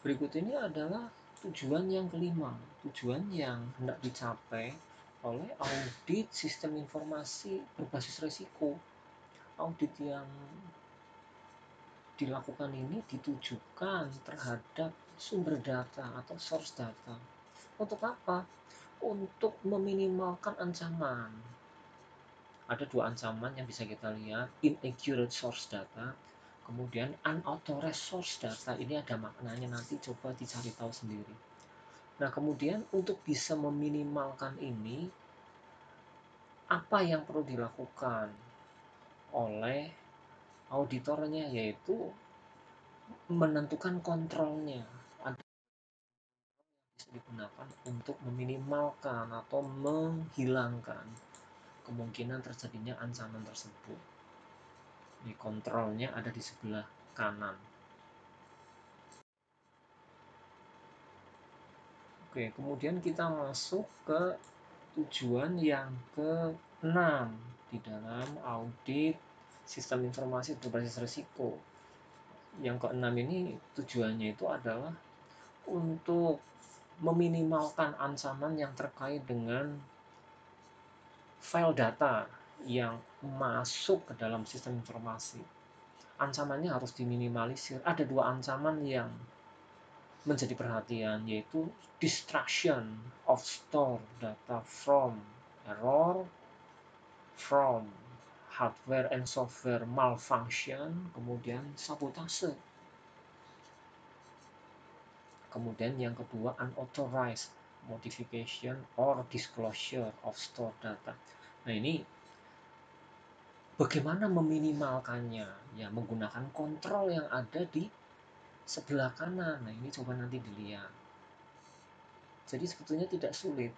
Berikut ini adalah tujuan yang kelima, tujuan yang hendak dicapai oleh audit sistem informasi berbasis risiko. Audit yang dilakukan ini ditujukan terhadap sumber data atau source data. Untuk apa? Untuk meminimalkan ancaman. Ada dua ancaman yang bisa kita lihat, inaccurate source data, kemudian unauthorized source data. Ini ada maknanya, nanti coba dicari tahu sendiri. Nah, kemudian untuk bisa meminimalkan ini, apa yang perlu dilakukan oleh auditornya, yaitu menentukan kontrolnya. Ada bisa digunakan untuk meminimalkan atau menghilangkan kemungkinan terjadinya ancaman tersebut. Ini kontrolnya ada di sebelah kanan. Oke, kemudian kita masuk ke tujuan yang ke-6 di dalam audit sistem informasi berbasis risiko. Yang ke-6 ini tujuannya itu adalah untuk meminimalkan ancaman yang terkait dengan file data yang masuk ke dalam sistem informasi. Ancamannya harus diminimalisir. Ada dua ancaman yang menjadi perhatian, yaitu destruction of store data from error, from hardware and software malfunction, kemudian sabotase. Kemudian yang kedua, unauthorized modification or disclosure of store data. Nah, ini bagaimana meminimalkannya? Ya, menggunakan kontrol yang ada di sebelah kanan. Nah, ini coba nanti dilihat. Jadi sebetulnya tidak sulit.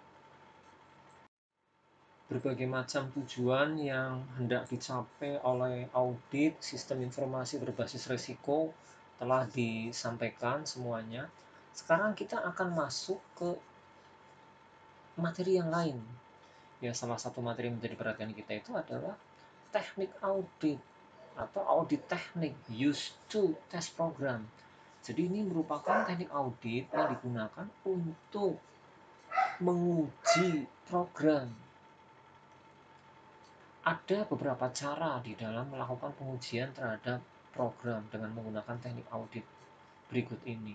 Berbagai macam tujuan yang hendak dicapai oleh audit sistem informasi berbasis risiko telah disampaikan semuanya. Sekarang kita akan masuk ke materi yang lain. Ya, salah satu materi yang menjadi perhatian kita itu adalah teknik audit atau audit teknik used to test program. Jadi ini merupakan teknik audit yang digunakan untuk menguji program. Ada beberapa cara di dalam melakukan pengujian terhadap program dengan menggunakan teknik audit berikut ini.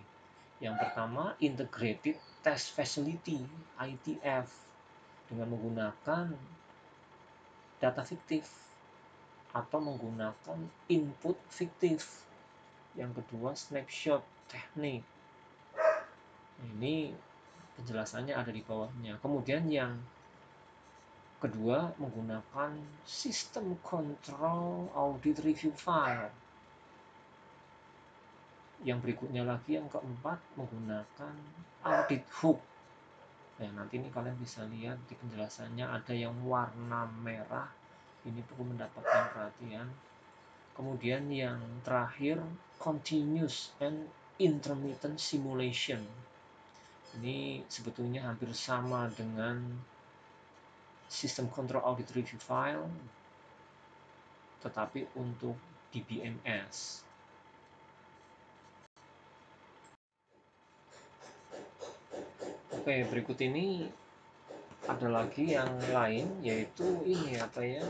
Yang pertama, Integrated Test Facility (ITF) dengan menggunakan data fiktif atau menggunakan input fiktif. Yang kedua, snapshot teknik. Ini penjelasannya ada di bawahnya. Kemudian yang kedua, menggunakan sistem control audit review file. Yang berikutnya lagi, yang keempat, menggunakan audit hook. Nah, nanti ini kalian bisa lihat di penjelasannya ada yang warna merah. Ini perlu mendapatkan perhatian. Kemudian yang terakhir, continuous and intermittent simulation. Ini sebetulnya hampir sama dengan sistem control audit review file, tetapi untuk DBMS. Oke, berikut ini ada lagi yang lain, yaitu ini apa ya,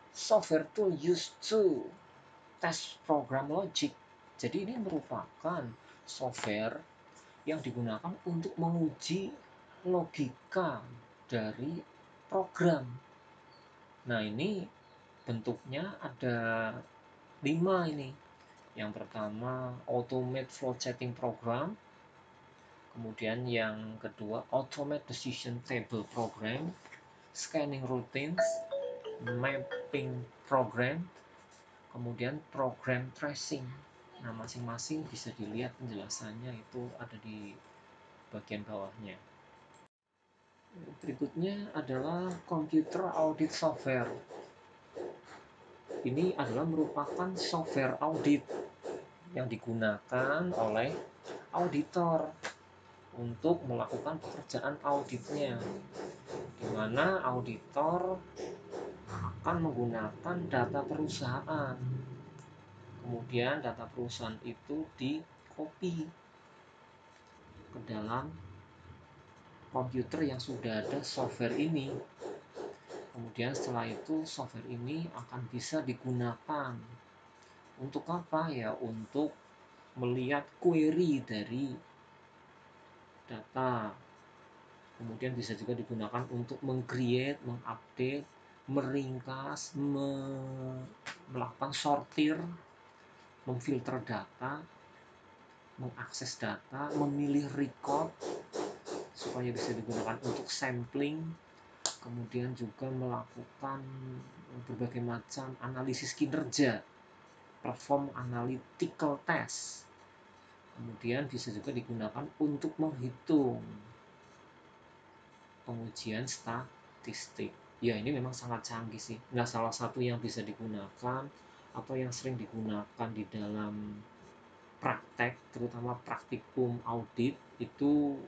software tool used to test program logic. Jadi ini merupakan software yang digunakan untuk menguji logika dari program. Nah, ini bentuknya ada 5 ini. Yang pertama, automate flow checking program. Kemudian yang kedua, automate decision table program, scanning routines, mapping program, kemudian program tracing. Nah, masing-masing bisa dilihat penjelasannya itu ada di bagian bawahnya. Berikutnya adalah computer audit software. Ini adalah merupakan software audit yang digunakan oleh auditor untuk melakukan pekerjaan auditnya, di mana auditor akan menggunakan data perusahaan. Kemudian data perusahaan itu di copy ke dalam komputer yang sudah ada software ini. Kemudian setelah itu software ini akan bisa digunakan untuk apa ya? Untuk melihat query dari data. Kemudian bisa juga digunakan untuk meng-create, mengupdate, meringkas, melakukan sortir, memfilter data, mengakses data, memilih record supaya bisa digunakan untuk sampling, kemudian juga melakukan berbagai macam analisis kinerja, perform analytical test, kemudian bisa juga digunakan untuk menghitung pengujian statistik. Ya, ini memang sangat canggih sih. Nah, salah satu yang bisa digunakan atau yang sering digunakan di dalam praktek, terutama praktikum audit, itu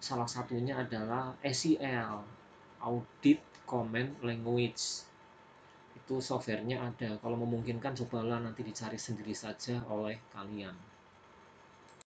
salah satunya adalah ACL, Audit Command Language. Itu softwarenya ada. Kalau memungkinkan, cobalah nanti dicari sendiri saja oleh kalian.